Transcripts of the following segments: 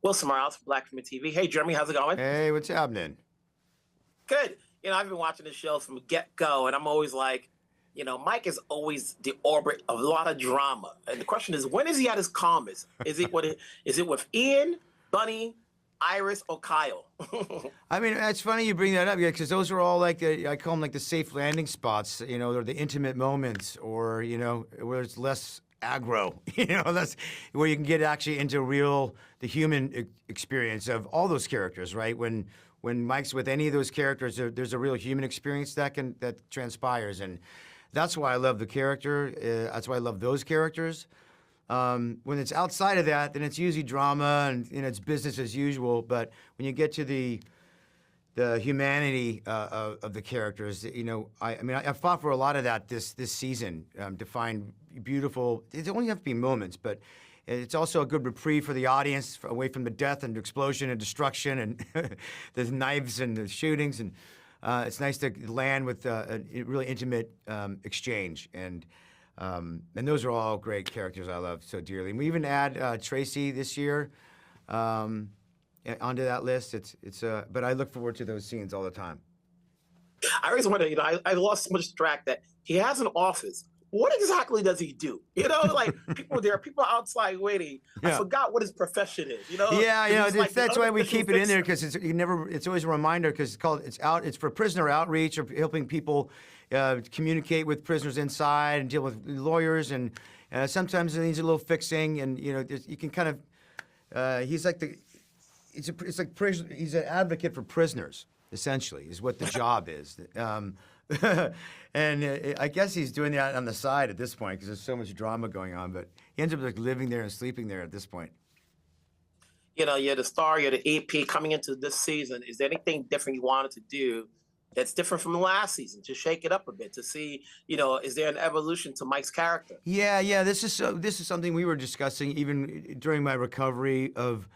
Wilson Morales from Black Women TV. Hey, Jeremy, how's it going? Hey, what's happening? Good. I've been watching the show from get-go, and I'm always like, Mike is always the orbit of a lot of drama. And the question is, when is he at his calmest? Is it with Ian, Bunny, Iris, or Kyle? I mean, it's funny you bring that up, because those are all like I call them like the safe landing spots, or the intimate moments, or where it's less aggro, that's where you can get actually into the human experience of all those characters, right? When Mike's with any of those characters, there's a real human experience that transpires, and that's why I love the character. That's why I love those characters. When it's outside of that, then it's usually drama and it's business as usual. But when you get to the humanity of the characters, I fought for a lot of that this season to find beautiful. It only have to be moments, but it's also a good reprieve for the audience away from the death and explosion and destruction and the knives and the shootings. And it's nice to land with a really intimate exchange. And those are all great characters I love so dearly. And we even add Tracy this year onto that list. But I look forward to those scenes all the time. I always wonder, I lost so much track that he has an office. What exactly does he do? Like there are people outside waiting. Yeah. I forgot what his profession is. Yeah, that's why we keep it in there, because it's always a reminder, because it's for prisoner outreach, or helping people communicate with prisoners inside and deal with lawyers, and sometimes it needs a little fixing, and you can kind of he's an advocate for prisoners, essentially, is what the job is. And I guess he's doing that on the side at this point, because there's so much drama going on. But he ends up living there and sleeping there at this point. You're the star, you're the EP coming into this season. Is there anything different you wanted to do that's different from last season, to shake it up a bit, to see, is there an evolution to Mike's character? Yeah. This is something we were discussing even during my recovery of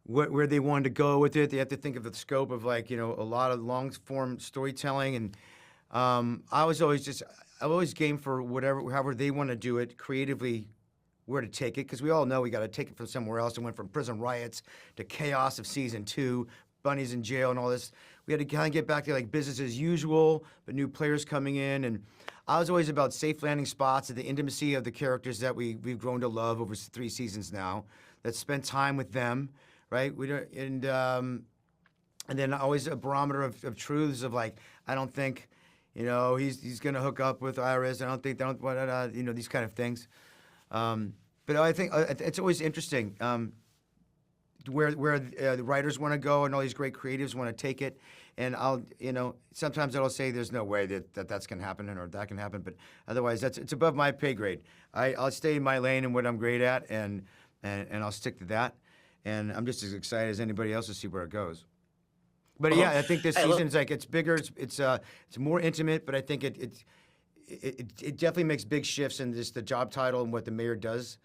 where they wanted to go with it. They have to think of the scope of a lot of long form storytelling, and I was always game for however they want to do it creatively, where to take it, because we all know we got to take it from somewhere else. It went from prison riots to chaos of season 2, Bunny's in jail and all this. We had to kind of get back to business as usual, but new players coming in, and I was always about safe landing spots and the intimacy of the characters that we've grown to love over 3 seasons now. That spent time with them, right? And then always a barometer of truths of I don't think. He's going to hook up with Iris. I don't think these kind of things. But I think it's always interesting where the writers want to go, and all these great creatives want to take it. And sometimes I'll say there's no way that's going to happen or that can happen. But otherwise, it's above my pay grade. I'll stay in my lane and what I'm great at, and I'll stick to that. And I'm just as excited as anybody else to see where it goes. But yeah, I think this season's it's bigger, it's more intimate, but I think it definitely makes big shifts in just the job title and what the mayor does.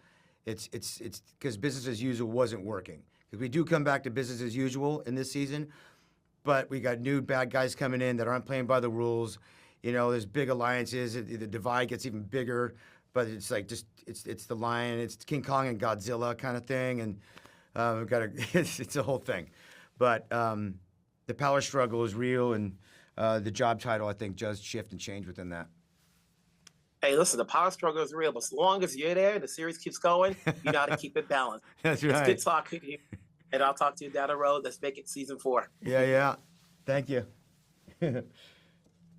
It's because business as usual wasn't working. Because we do come back to business as usual in this season, but we got new bad guys coming in that aren't playing by the rules. There's big alliances. The divide gets even bigger, but it's it's the lion, it's King Kong and Godzilla kind of thing, and it's a whole thing. But the power struggle is real, and the job title, I think, does shift and change within that. Hey, listen, the power struggle is real, but as long as you're there and the series keeps going, you got to keep it balanced. That's right. It's good talking to you, and I'll talk to you down the road. Let's make it season 4. Yeah. Thank you.